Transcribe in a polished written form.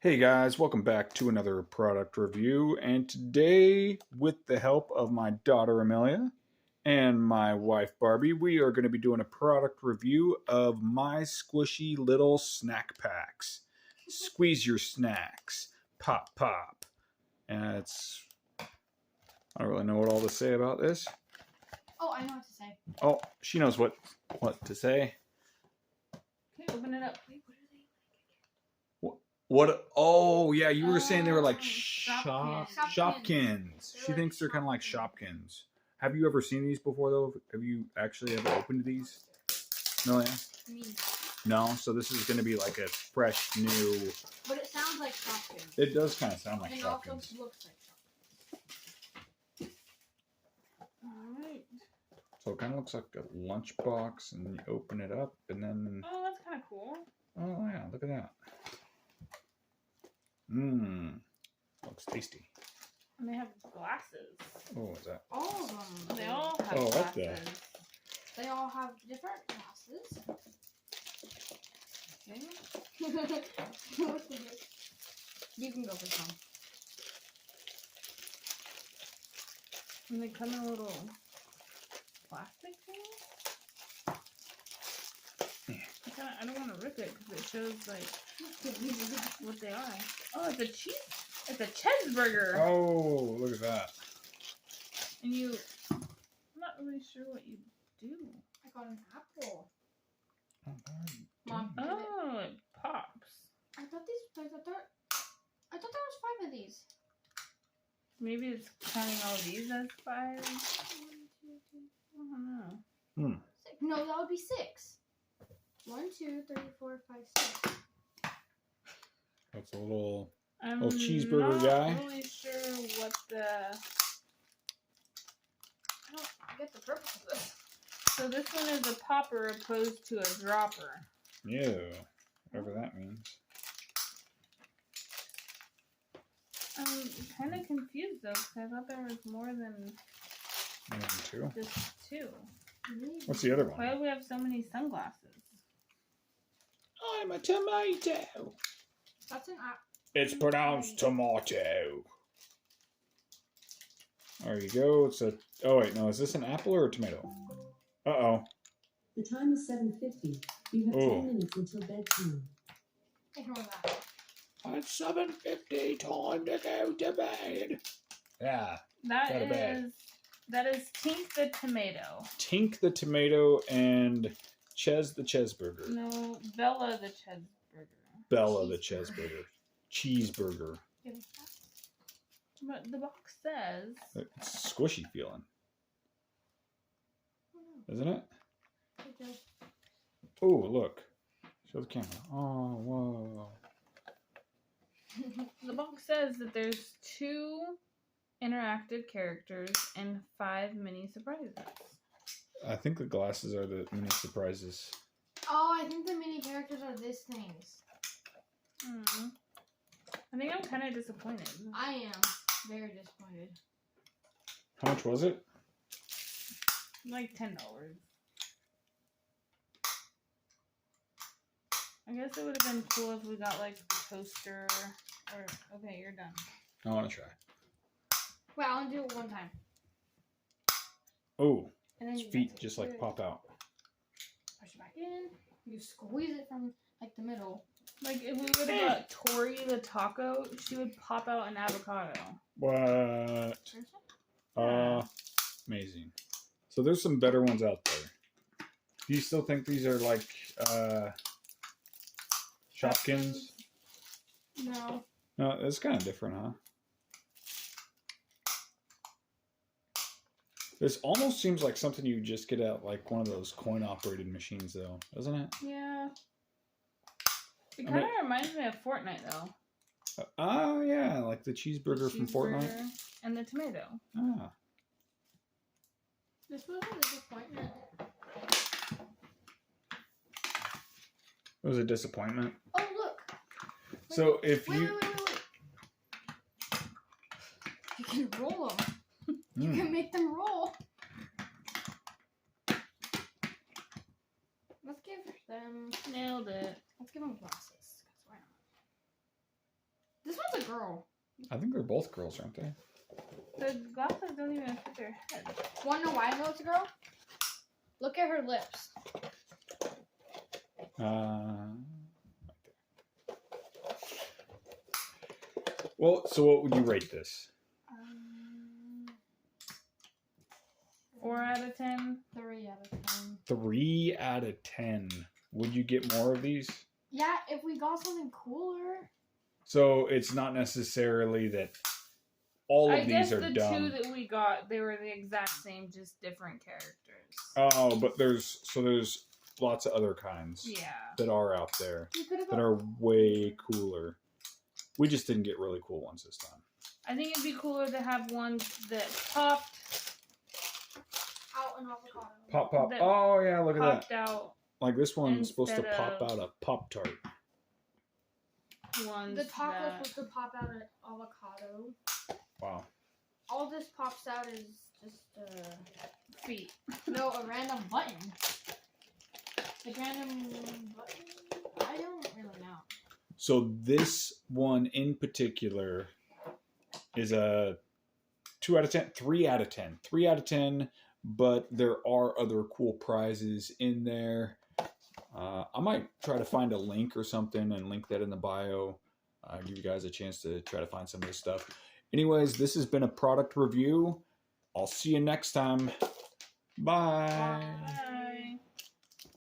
Hey guys, welcome back to another product review. And today, with the help of my daughter Amelia and my wife Barbie, we are going to be doing a product review of my squishy little snack packs. Squeeze your snacks. Pop, pop. And I don't really know what all to say about this. Oh, I know what to say. Oh, she knows what to say. Okay, open it up. Wait, what are they? What? Oh, yeah, you were saying they were like Shopkins. Shopkins. She thinks they're kind of like Shopkins. Have you ever seen these before, though? Have you actually ever opened these? No, yeah? No, so this is going to be like a fresh, new... But it sounds like Shopkins. It does kind of sound like and Shopkins. It also looks like Shopkins. Alright. So it kind of looks like a lunchbox, and then you open it up, and then... Oh, that's kind of cool. Oh, yeah, look at that. Mmm. Looks tasty. And they have glasses. Oh, what is that? All of them. They all have glasses. What the? They all have different glasses. Okay. You can go for some. And they come in a little plastic thing. I don't want to rip it because it shows like what they are. Oh, it's a cheese. It's a cheeseburger. Oh, look at that. And I'm not really sure what you do. I got an apple. Mom. Oh, it pops. I thought there was 5 of these. Maybe it's counting all these as 5. 1, 2, 3. I don't know. 6. No, that would be 6. 1, 2, 3, 4, 5, 6. That's a little cheeseburger guy. I'm not really sure what I don't get the purpose of this. So this one is a popper opposed to a dropper. Yeah, whatever that means. I'm kind of confused though, because I thought there was more than 2. Just 2. What's the other one? Why do we have so many sunglasses? I'm a tomato. That's an apple. It's pronounced tomato. There you go. Oh wait, no, is this an apple or a tomato? Uh-oh. The time is 7:50. You have 10 minutes until bedtime. Ignore that. It's 7:50. Time to go to bed. Yeah. That is Tink the tomato. Tink the tomato and Ches the cheeseburger. No, Bella the cheeseburger. Bella the cheeseburger. Cheeseburger. But the box says... It's squishy feeling. Isn't it? It does. Oh, look. Show the camera. Oh, whoa. The box says that there's 2 interactive characters and 5 mini surprises. I think the glasses are the mini surprises. Oh, I think the mini characters are these things. I think I'm kind of disappointed. I am very disappointed. How much was it? Like $10. I guess it would have been cool if we got like the toaster or... Okay, you're done. I want to try. Well, I'll do it one time. Oh, and then his feet just like pop out. Push it back in. You squeeze it from like the middle. Like if we would have got Tori the taco, she would pop out an avocado. What? Amazing. So there's some better ones out there. Do you still think these are like Shopkins? No. No, it's kind of different, huh? This almost seems like something you just get at like one of those coin-operated machines, though, doesn't it? Yeah. It kind of reminds me of Fortnite, though. Oh, yeah, like the cheeseburger from Fortnite. And the tomato. Ah. This was a disappointment. It was a disappointment. Oh, look. So if wait. You can roll them. You can make them roll. Let's give them... Nailed it. Let's give them glasses. Why girl. I think they're both girls, aren't they? The glasses don't even fit their head. Wanna know why I know it's a girl? Look at her lips. Well, so what would you rate this? 4 out of 10. 3 out of 10. 3 out of 10. Would you get more of these? Yeah, if we got something cooler. So it's not necessarily that all of these are the dumb. 2 that we got, they were the exact same, just different characters. Oh, but there's lots of other kinds that are out there that are way cooler. We just didn't get really cool ones this time. I think it'd be cooler to have ones that popped out an avocado. Pop. Oh, yeah, look at that. popped out Like this one's supposed to instead pop of- out a Pop-Tart. ones. The top was that... supposed to pop out an avocado. Wow. All this pops out is just feet. no, a random button. A random button? I don't really know. So this one in particular is a 2 out of 10, 3 out of 10. 3 out of 10, but there are other cool prizes in there. I might try to find a link or something and link that in the bio. Give you guys a chance to try to find some of this stuff. Anyways, this has been a product review. I'll see you next time. Bye. Bye.